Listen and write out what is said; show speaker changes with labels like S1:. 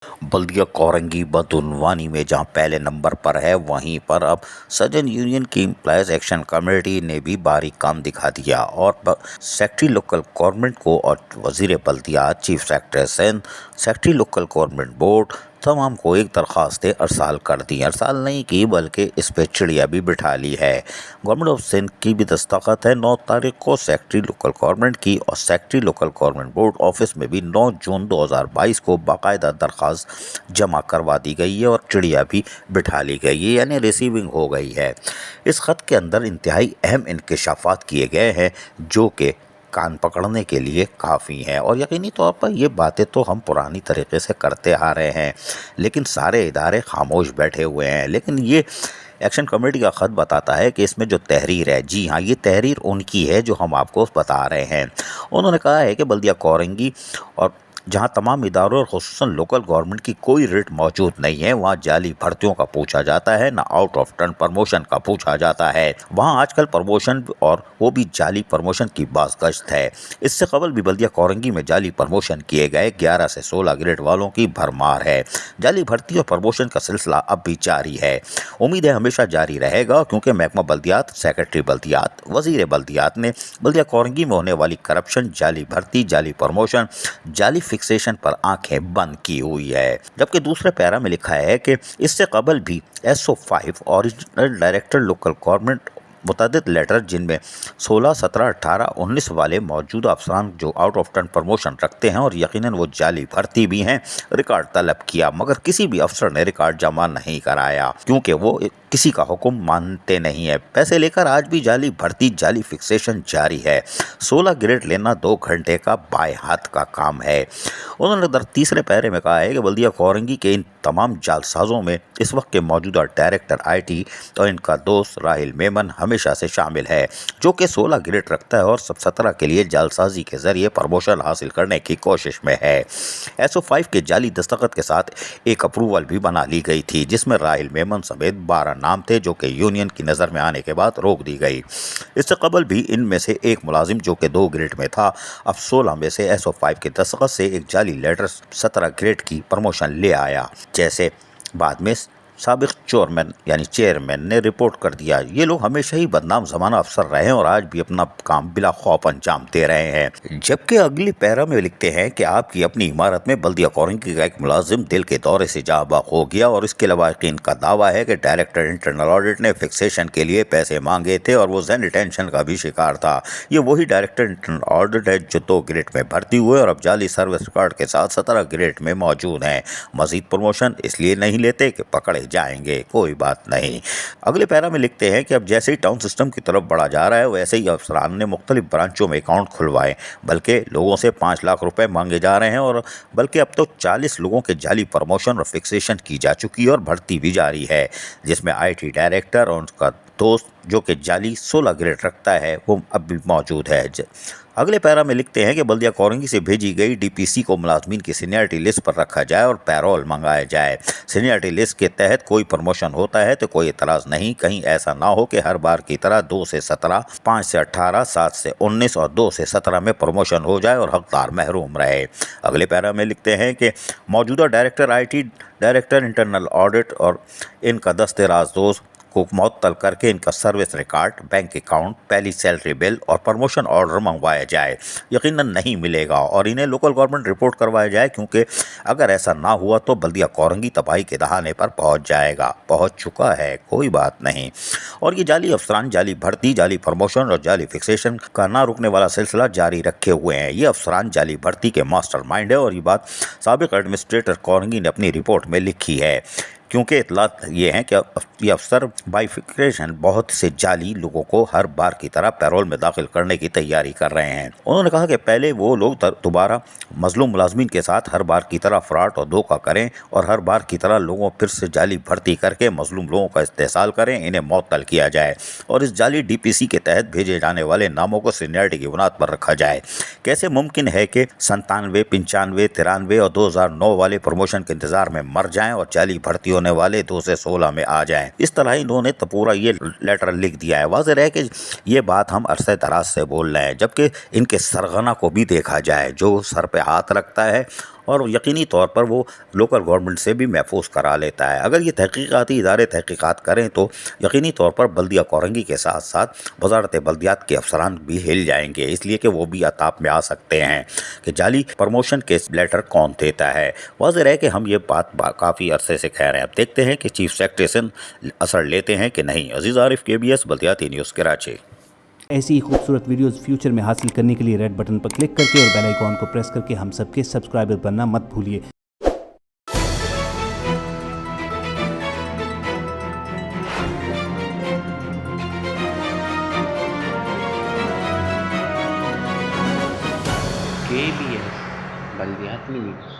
S1: बल्दिया कोरंगी बदउनवानी में जहां पहले नंबर पर है, वहीं पर अब सदर्न यूनियन की एम्प्लॉयज एक्शन कमेटी ने भी बारीक काम दिखा दिया और सेक्रेटरी लोकल गवर्नमेंट को और वजीर बल्दिया, chief secretary Sindh, secretary local government board तमाम को एक दरख्वास्तें अरसाल कर दी। अरसाल नहीं की बल्कि इस पे चिड़िया भी बिठा ली है। गवर्नमेंट ऑफ सिंध की भी दस्तखत है 9 तारीख को सेक्रेटरी लोकल गवर्नमेंट की, और secretary local government board office में भी 9 जून 2022 को बाकायदा दरख्वास्त जमा करवा दी गई है और चिड़िया भी बिठा ली गई है, यानी रिसीविंग हो गई है। इस खत के अंदर इंतहाई अहम इंकशाफात किए गए हैं जो कि कान पकड़ने के लिए काफ़ी हैं, और यकीनी तौर पर ये बातें तो हम पुरानी तरीके से करते आ रहे हैं, लेकिन सारे इदारे खामोश बैठे हुए हैं। लेकिन ये एक्शन कमेटी का ख़त बताता है कि इसमें जो तहरीर है, जी हाँ, ये तहरीर उनकी है जो हम आपको बता रहे हैं। उन्होंने कहा है कि बल्दिया कोरंगी और जहां तमाम इदारों और खुसूसन लोकल गवर्नमेंट की कोई रेट मौजूद नहीं है, वहां जाली भर्तियों का पूछा जाता है, ना आउट ऑफ टर्न प्रमोशन का पूछा जाता है। वहां आजकल प्रमोशन और वो भी जाली प्रमोशन की बाज़गश्त है। इससे कबल भी बल्दिया कोरंगी में जाली प्रमोशन किए गए 11 से 16 ग्रेड वालों की भरमार है। जाली भर्ती और प्रमोशन का सिलसिला अब भी जारी है। उम्मीद है हमेशा जारी रहेगा, क्योंकि महकमा बल्दियात, सेक्रेटरी बल्दियात, वजीर बल्दियात ने बल्दिया कोरंगी में होने वाली करप्शन, जाली भर्ती, जाली प्रमोशन, जाली फिक्सेशन पर आंखें बंद की हुई है। जबकि दूसरे पैरा में लिखा है कि इससे कबल भी SO5 original director local government मुतअद्दिद लेटर जिनमें 16, 17, 18, 19 वाले मौजूदा अफसरान जो आउट ऑफ टर्न प्रमोशन रखते हैं और यकीनन वो जाली भर्ती भी हैं, रिकॉर्ड तलब किया, मगर किसी भी अफसर ने रिकॉर्ड जमा नहीं कराया, क्योंकि वो किसी का हुक्म मानते नहीं है। पैसे लेकर आज भी जाली भर्ती, जाली फिक्सेशन जारी है। 16 ग्रेड लेना 2 घंटे का बाएं हाथ का काम है। उन्होंने तीसरे पैरे में कहा है कि बल्दिया कोरंगी के इन तमाम जालसाजों में इस वक्त के मौजूदा डायरेक्टर IT और इनका दोस्त राहिल मेमन हमेशा से शामिल है, जो कि 16 ग्रेड रखता है और सब 17 के लिए जालसाजी के जरिए प्रमोशन हासिल करने की कोशिश में है। SO5 के जाली दस्तखत के साथ एक अप्रूवल भी बना ली गई थी, जिसमें राहिल मेमन समेत 12 नाम थे, जो कि यूनियन की नज़र में आने के बाद रोक दी गई। इससे कबल भी इनमें से एक मुलाजिम जो कि 2 ग्रेड में था, अब 16 में से SO5 के दस्तखत से एक जाली लेटर 17 ग्रेड की प्रमोशन ले आया, जैसे बाद में साबिक चेयरमैन ने रिपोर्ट कर दिया। ये लोग हमेशा ही बदनाम ज़माना अफसर रहे हैं और आज भी अपना काम बिला खौफ अंजाम दे रहे हैं। जबकि अगली पैरा में लिखते हैं कि आपकी अपनी इमारत में बल्दिया कोरंगी का एक मुलाजिम दिल के दौरे से जाँ बाक हो गया, और इसके अलावा इनका दावा है कि डायरेक्टर इंटरनल ऑडिट ने फिक्सेशन के लिए पैसे मांगे थे और वो ज़हनी टेंशन का भी शिकार था। ये वही डायरेक्टर इंटरनल ऑडिट है जो 2 ग्रेड में भर्ती हुए और अब जाली सर्विस रिकॉर्ड के साथ 17 ग्रेड में मौजूद हैं। मजीद प्रमोशन इसलिए नहीं लेते कि पकड़े जाएंगे, कोई बात नहीं। अगले पैरा में लिखते हैं कि अब जैसे ही टाउन सिस्टम की तरफ बढ़ा जा रहा है, वैसे ही अफसरान ने मुख्तलिफ ब्रांचों में अकाउंट खुलवाए, बल्कि लोगों से 5 लाख रुपए मांगे जा रहे हैं, और बल्कि अब तो 40 लोगों के जाली प्रमोशन और फिक्सेशन की जा चुकी है और भर्ती भी जारी है, जिसमें IT डायरेक्टर और उनका दोस्त जो कि जाली 16 ग्रेड रखता है वो अब भी मौजूद है। अगले पैरा में लिखते हैं कि बल्दिया कोरंगी से भेजी गई DPC को मुलाजमीन की सीनियरिटी लिस्ट पर रखा जाए और पैरोल मंगाया जाए। सीनियरिटी लिस्ट के तहत कोई प्रमोशन होता है तो कोई एतराज़ नहीं, कहीं ऐसा ना हो कि हर बार की तरह 2 से 17, 5 से 18, 7 से 19 और 2 से 17 में प्रमोशन हो जाए और हकदार महरूम रहे। अगले पैरा में लिखते हैं कि मौजूदा director IT, director internal audit और इनका दस्ते राजदोस्त को मुअत्तल करके इनका सर्विस रिकॉर्ड, बैंक अकाउंट, पहली सैलरी बिल और प्रमोशन ऑर्डर मंगवाया जाए। यकीनन नहीं मिलेगा और इन्हें लोकल गवर्नमेंट रिपोर्ट करवाया जाए, क्योंकि अगर ऐसा ना हुआ तो बल्दिया कोरंगी तबाही के दहाने पर पहुंच जाएगा, पहुंच चुका है, कोई बात नहीं। और ये जाली अफसरान जाली भर्ती, जाली प्रमोशन और जाली फिक्सेशन का ना रुकने वाला सिलसिला जारी रखे हुए हैं। ये अफसरान जाली भर्ती के मास्टर माइंड है और ये बात साबिक एडमिनिस्ट्रेटर कोरंगी ने अपनी रिपोर्ट में लिखी है, क्योंकि इतलात ये हैं कि ये अफसर बाइफिकेशन बहुत से जाली लोगों को हर बार की तरह पैरोल में दाखिल करने की तैयारी कर रहे हैं। उन्होंने कहा कि पहले वो लोग दोबारा मजलूम मुलाजमीन के साथ हर बार की तरह फ्रॉड और धोखा करें और हर बार की तरह लोगों फिर से जाली भर्ती करके मजलूम लोगों का इस्तेहसाल करें, इन्हें मुअत्तल किया जाए और इस जाली DPC के तहत भेजे जाने वाले नामों को सीनियरिटी की बुनियाद पर रखा जाए। कैसे मुमकिन है कि 97, 95, 93 और 2009 वाले प्रमोशन के इंतजार में मर जाएं और जाली भर्ती होने वाले 2 से 16 में आ जाएं। इस तरह इन्होंने तो पूरा ये लेटर लिख दिया है। वाज़ेह है कि ये बात हम अरसे दराज से बोल रहे हैं, जबकि इनके सरगना को भी देखा जाए जो सर पे हाथ रखता है اور یقینی طور پر وہ لوکل گورنمنٹ سے بھی محفوظ کرا لیتا ہے۔ اگر یہ تحقیقاتی ادارے تحقیقات کریں تو یقینی طور پر بلدیہ کورنگی کے ساتھ ساتھ وزارت بلدیات کے افسران بھی ہل جائیں گے، اس لیے کہ وہ بھی عطاب میں آ سکتے ہیں کہ جعلی پروموشن کے لیٹر کون دیتا ہے۔ واضح ہے کہ ہم یہ بات کافی عرصے سے کہہ رہے ہیں، اب دیکھتے ہیں کہ چیف سیکریٹری اثر لیتے ہیں کہ نہیں۔ عزیز عارف، KBS بلدیاتی نیوز، کراچی۔
S2: ایسی ہی خوبصورت ویڈیوز فیوچر میں حاصل کرنے کے لیے ریڈ بٹن پر کلک کر کے اور بیل آئیکن کو پریس کر کے ہم سب کے سبسکرائبر بننا مت بھولیے۔
S3: KBS بلدیاتی نیوز۔